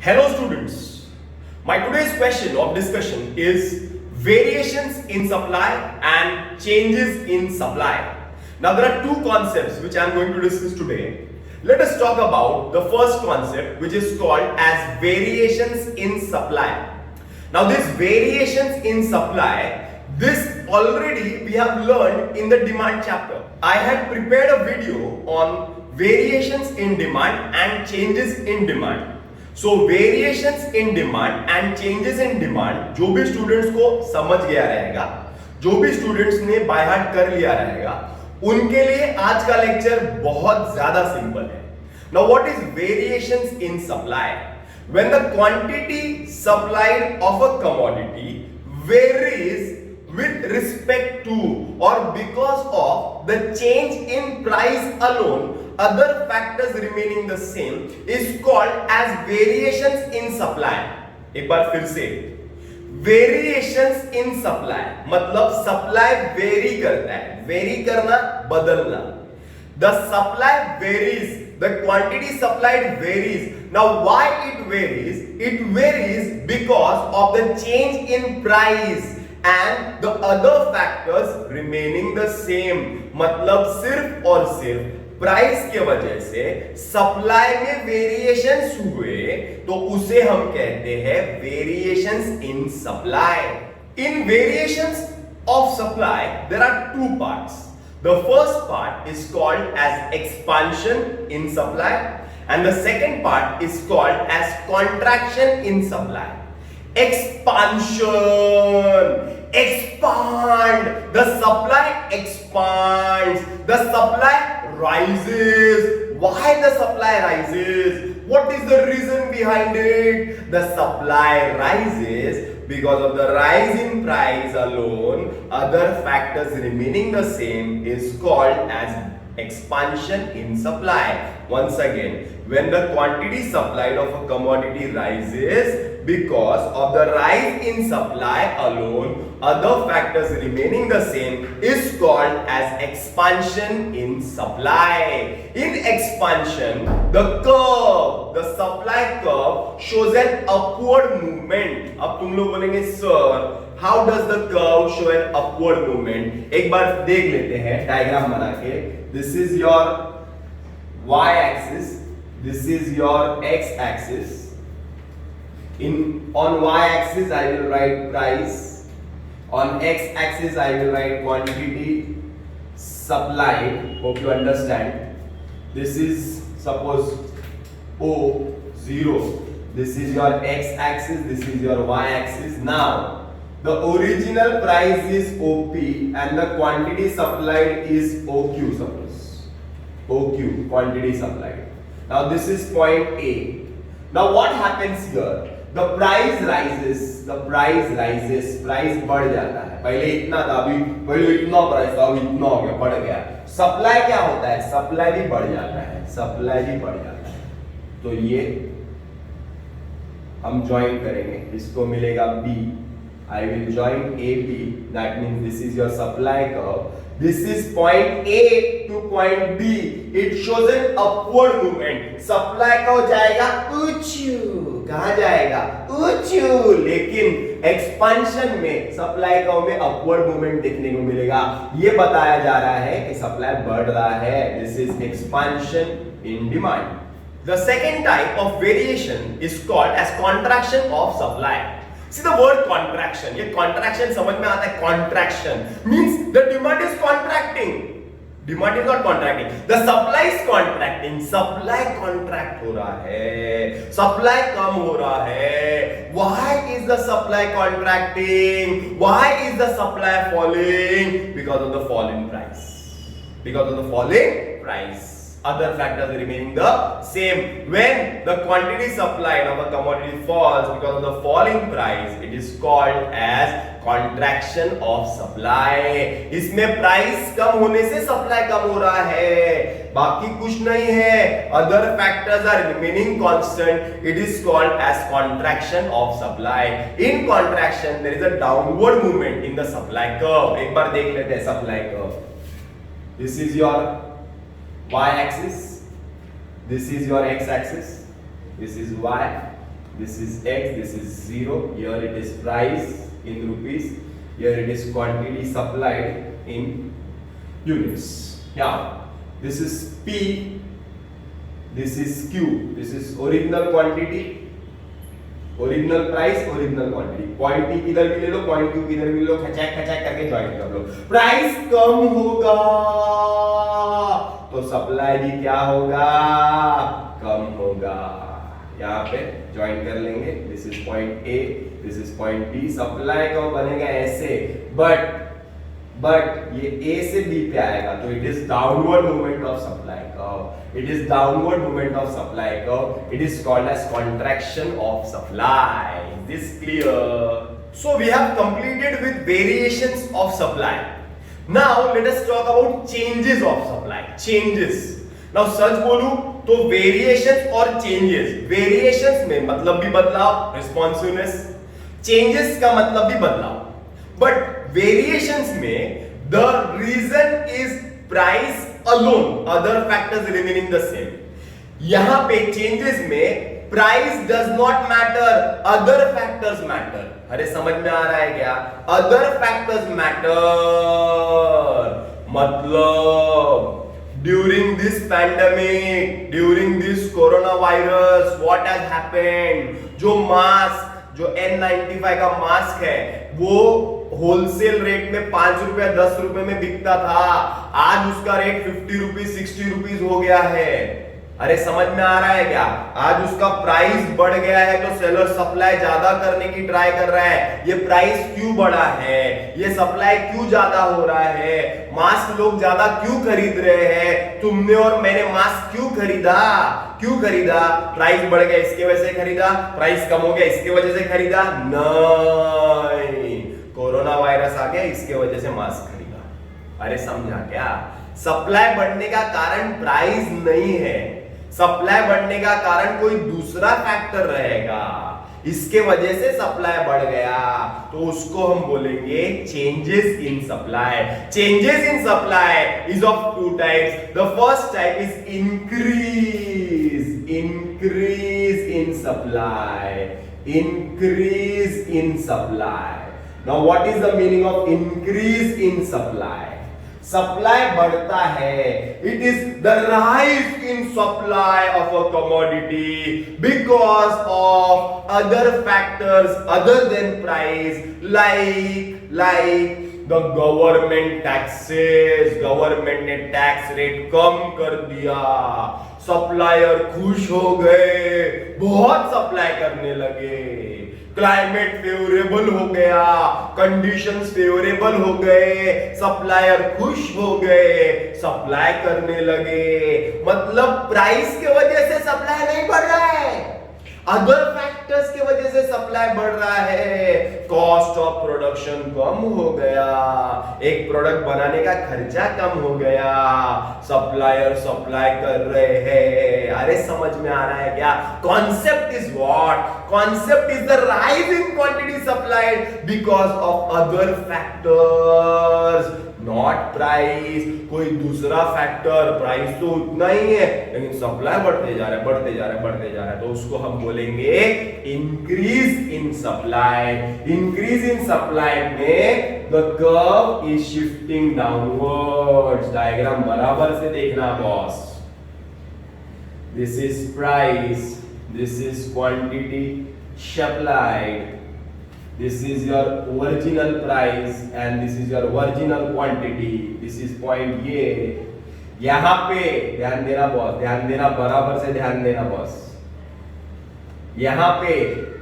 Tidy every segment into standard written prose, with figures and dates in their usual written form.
Hello students, my today's question of discussion is variations in supply and changes in supply. Now there are two concepts which I am going to discuss today. Let us talk about the first concept which is called as variations in supply. Now these variations in supply, this already we have learned in the demand chapter. I had prepared a video on variations in demand and changes in demand. So variations in demand and changes in demand जो भी students को समझ गया रहेगा, जो भी students ने by heart कर लिया रहेगा, उनके लिए आज का लेक्चर बहुत ज्यादा सिंपल है. Now what is variations in supply? When the quantity supplied of a commodity varies with respect to or because of the change in price alone, other factors remaining the same is called as variations in supply. एक बार फिर से, variations in supply मतलब supply vary करता है, vary करना, बदलना. The supply varies, the quantity supplied varies. Now why it varies? It varies because of the change in price and the other factors remaining the same. मतलब सिर्फ और सिर्फ price के वजह से सप्लाई में वेरिएशंस हुए तो उसे हम कहते हैं variations in supply. In variations of supply there are two parts. The first part is called as expansion in supply and the second part is called as contraction in supply. Expansion, expand, the supply expands, the supply rises. Why the supply rises? What is the reason behind it? The supply rises because of the rise in price alone. Other factors remaining the same is called as expansion in supply. Once again, when the quantity supplied of a commodity rises because of the rise in supply alone, other factors remaining the same is called as expansion in supply. In expansion, the curve, the supply curve shows an upward movement. अब तुम लोग बोलेंगे sir, how does the curve show an upward movement? एक बार देख लेते हैं diagram बना के. This is your y axis, this is your x axis. On y axis I will write price, on x axis I will write quantity supplied. Hope you understand. This is suppose O0, this is your x axis, this is your y axis. Now the original price is OP and the quantity supplied is OQ. Suppose OQ, quantity supplied. Now this is point A. Now what happens here? The price rises, price बढ़ जाता है. पहले इतना था, अभी पहले इतना price था, अभी इतना हो गया, बढ़ गया. सप्लाई क्या होता है? सप्लाई भी बढ़ जाता है, सप्लाई भी बढ़ जाता है. तो ये हम ज्वाइन करेंगे, इसको मिलेगा B. I will join AB. That means this is your supply curve. This is point A to point B. It shows an upward movement. Supply curve जाएगा ऊंचू. कहाँ जाएगा? ऊंचू. लेकिन एक्सपेंशन में सप्लाई कर्व में अपवर्ड मूवमेंट देखने को मिलेगा. ये बताया जा रहा है कि सप्लाई बढ़ रहा है. This is expansion in demand. The second type of variation is called as contraction of supply. See the word contraction. ये contraction समझ में आता है. Contraction means the demand is contracting. Demand is not contracting. The supply is contracting. Supply contract हो रहा है. Supply कम हो रहा है. Why is the supply contracting? Why is the supply falling? Because of the fall in price. Because of the falling price. Other factors remaining the same. When the quantity supplied of a commodity falls because of the falling price, it is called as contraction of supply. इसमें price कम होने से supply कम हो रहा है, बाकी कुछ नहीं है. Other factors are remaining constant. It is called as contraction of supply. In contraction, there is a downward movement in the supply curve. एक बार देख लेते हैं supply curve. This is your y axis, this is your x axis, this is y, This is x, this is 0. Here it is price in rupees. Here it is quantity supplied in units. Yeah, this is P, this is Q. This is original quantity, original price, original quantity. Point T किधर भी ले लो, point Q किधर भी ले लो, खचाक खचाक करके join कर लो. Price कम होगा तो सप्लाई भी क्या होगा, कम होगा. यहाँ पे ज्वाइन कर लेंगे. This is point A, this is point B. Supply कब बनेगा ऐसे, बट ये A से B पे आएगा तो it is downward movement of supply curve. It is downward movement of supply curve. It is called as contraction of supply. Is this clear? So we have completed with variations of supply. Now let us talk about changes of supply. Changes. Now सच बोलूं तो variations और changes. Variations में मतलब भी बदलाव, responsiveness. Changes का मतलब भी बदलाव. But variations में the reason is price alone, other factors remaining the same. यहां पे changes में price does not matter, other factors matter. अरे समझ में आ रहा है क्या? Other factors matter. मतलब during this pandemic, during this coronavirus, what has happened? जो मास्क, जो N95 का मास्क है वो होलसेल रेट में 5 रुपया 10 रुपए में बिकता था, आज उसका रेट 50 रुपीज 60 रुपीज हो गया है. अरे समझ में आ रहा है क्या? आज उसका प्राइस बढ़ गया है तो सेलर सप्लाई ज्यादा करने की ट्राई कर रहा है. ये प्राइस क्यों बढ़ा है, ये सप्लाई क्यों ज्यादा हो रहा है, मास्क लोग ज्यादा क्यों खरीद रहे हैं, तुमने और मैंने मास्क क्यों खरीदा, क्यों खरीदा? प्राइस बढ़ गया इसके वजह से खरीदा, प्राइस कम हो गया इसके वजह से खरीदा? नहीं, कोरोना वायरस आ गया इसके वजह से मास्क खरीदा. अरे समझा क्या? सप्लाई बढ़ने का कारण प्राइस नहीं है, सप्लाई बढ़ने का कारण कोई दूसरा फैक्टर रहेगा, इसके वजह से सप्लाई बढ़ गया तो उसको हम बोलेंगे changes in supply. Changes in supply is of two types. The first type is increase in supply, increase in supply. Now what is the meaning of increase in supply? Supply बढ़ता है. It is the rise in supply of a commodity because of other factors other than price, like the government taxes. Government ने tax rate कम कर दिया, supplier खुश हो गए, बहुत supply करने लगे. क्लाइमेट फेवरेबल हो गया, कंडीशंस फेवरेबल हो गए, सप्लायर खुश हो गए, सप्लाई करने लगे. मतलब प्राइस के वजह से सप्लाई नहीं बढ़ रहा है, अदर फैक्टर्स की वजह से सप्लाई बढ़ रहा है. कॉस्ट ऑफ प्रोडक्शन कम हो गया, एक प्रोडक्ट बनाने का खर्चा कम हो गया, सप्लायर सप्लाई कर रहे हैं. अरे समझ में आ रहा है क्या? Concept is what? Concept is the rise in quantity supplied because of other factors, not price. कोई दूसरा फैक्टर, प्राइस तो उतना ही है लेकिन सप्लाई बढ़ते जा रहा है, बढ़ते जा रहा है, बढ़ते जा रहा है, तो उसको हम बोलेंगे increase in supply. Increase in supply में the curve is shifting downwards. Diagram बराबर से देखना boss. This is price, this is quantity supplied, this is your original price and this is your original quantity. this is point A. यहां पे ध्यान देना boss, ध्यान देना, बराबर से ध्यान देना बॉस. यहां पे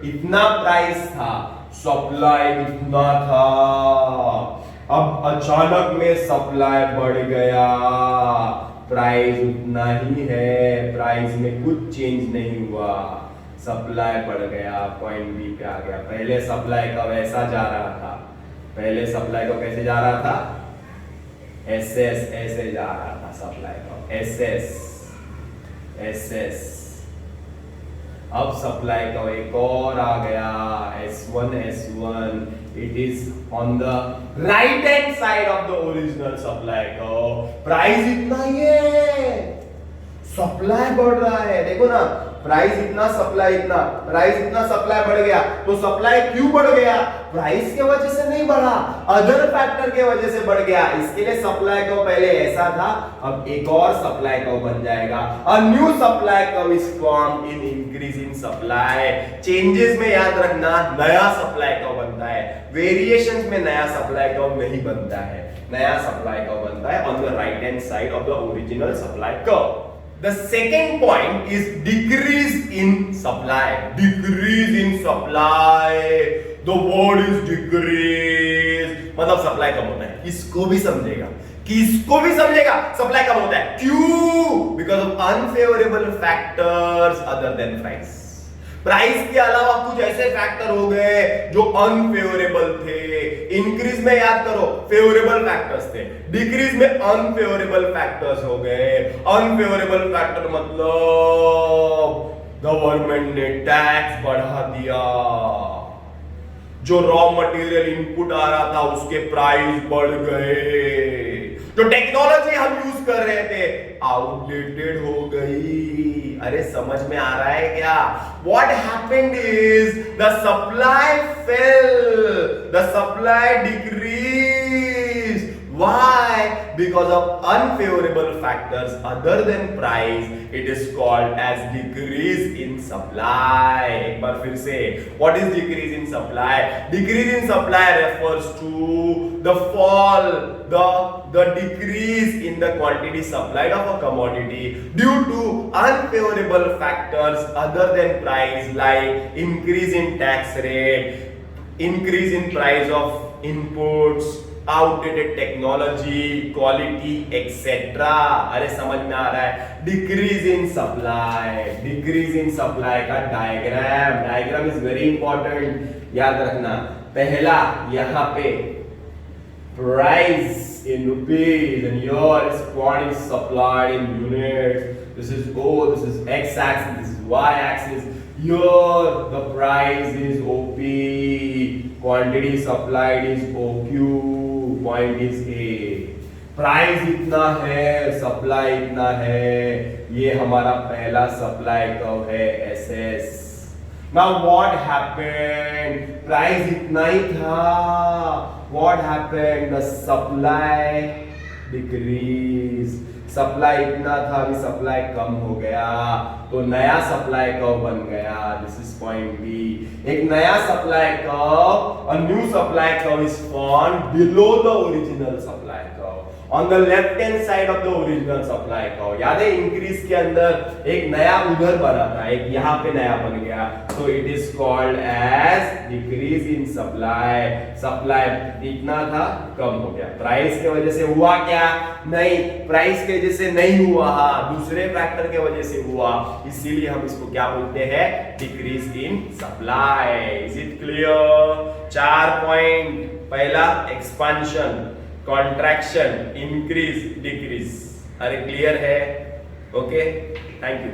इतना प्राइस था, सप्लाई इतना था, अब अचानक में सप्लाई बढ़ गया, प्राइस उतना ही है, प्राइस में कुछ चेंज नहीं हुआ, सप्लाई बढ़ गया, पॉइंट बी पे आ गया. पहले सप्लाई का वैसा जा रहा था, पहले सप्लाई का कैसे जा रहा था, एसएस ऐसे जा रहा था सप्लाई का, एसएस. अब सप्लाई का एक और आ गया, S1. It is on the right hand side of the original supply का. प्राइस इतना ही है, सप्लाई बढ़ रहा है. देखो ना, प्राइस इतना सप्लाई इतना, प्राइस इतना सप्लाई बढ़ गया, तो सप्लाई क्यों बढ़ गया? प्राइस के वजह से नहीं बढ़ा, अदर फैक्टर के वजह से बढ़ गया। इसके लिए सप्लाई कर्व पहले ऐसा था, अब एक और सप्लाई कर्व बन जाएगा। अ new supply curve is formed in increase in supply. Changes में याद रखना नया सप्लाई कर्व बनता है, वेरिएशंस में नया सप्लाई कर्व नहीं बनता है, नया सप्लाई कर्व बनता है on the right hand side of the original supply curve. The second point is decrease in supply. Decrease in supply. The word is decrease. मतलब सप्लाई कम होता है। किसको भी समझेगा, किसको भी समझेगा सप्लाई कम होता है। क्यों? Because of unfavorable factors other than price. Price के अलावा कुछ ऐसे फैक्टर हो गए जो अनफेवरेबल थे। इंक्रीज में याद करो फेवरेबल फैक्टर्स थे, डिक्रीज में अनफेवरेबल फैक्टर्स हो गए। अनफेवरेबल फैक्टर मतलब गवर्नमेंट ने टैक्स बढ़ा दिया, जो रॉ मटेरियल इनपुट आ रहा था उसके प्राइस बढ़ गए, जो टेक्नोलॉजी हम यूज कर रहे थे आउटडेटेड हो गई। अरे समझ में आ रहा है क्या? What happened is the supply fell, the supply decreased. Why? Because of unfavorable factors other than price, it is called as decrease in supply. एक बार फिर से, what is decrease in supply? Decrease in supply refers to the fall, the decrease in the quantity supplied of a commodity due to unfavorable factors other than price, like increase in tax rate, increase in price of inputs, outdated technology, quality, etc. अरे समझ में आ रहा है? Decrease in supply, decrease in supply का diagram is very important, याद रखना। पहला यहाँ पे price in rupees and here is quantity supplied in units. This is O, this is X axis, this is Y axis. Here the price is OP, quantity supplied is OQ, point is A. Price इतना है, supply इतना है, ये हमारा पहला supply curve है SS. Now what happened? Price इतना ही था, what happened? The supply decreased. Supply इतना था, अभी सप्लाई कम हो गया, तो नया सप्लाई कर्व बन गया। This is point B. एक नया supply curve, a new supply curve is formed below the original supply curve on the left hand side of the original supply curve. याद है इंक्रीज के अंदर एक नया उधर बना था, एक यहाँ पे नया बन गया, तो it is called as decrease in supply. Supply इतना था, कम हो गया। प्राइस के वजह से हुआ क्या? नहीं, प्राइस के वजह से नहीं हुआ, दूसरे फैक्टर के वजह से हुआ, इसीलिए हम इसको क्या बोलते हैं? Decrease in supply. Is it clear? 4 point. पहला एक्सपांशन, कॉन्ट्रैक्शन, इंक्रीज, डिक्रीज। अरे क्लियर है? Okay, thank you.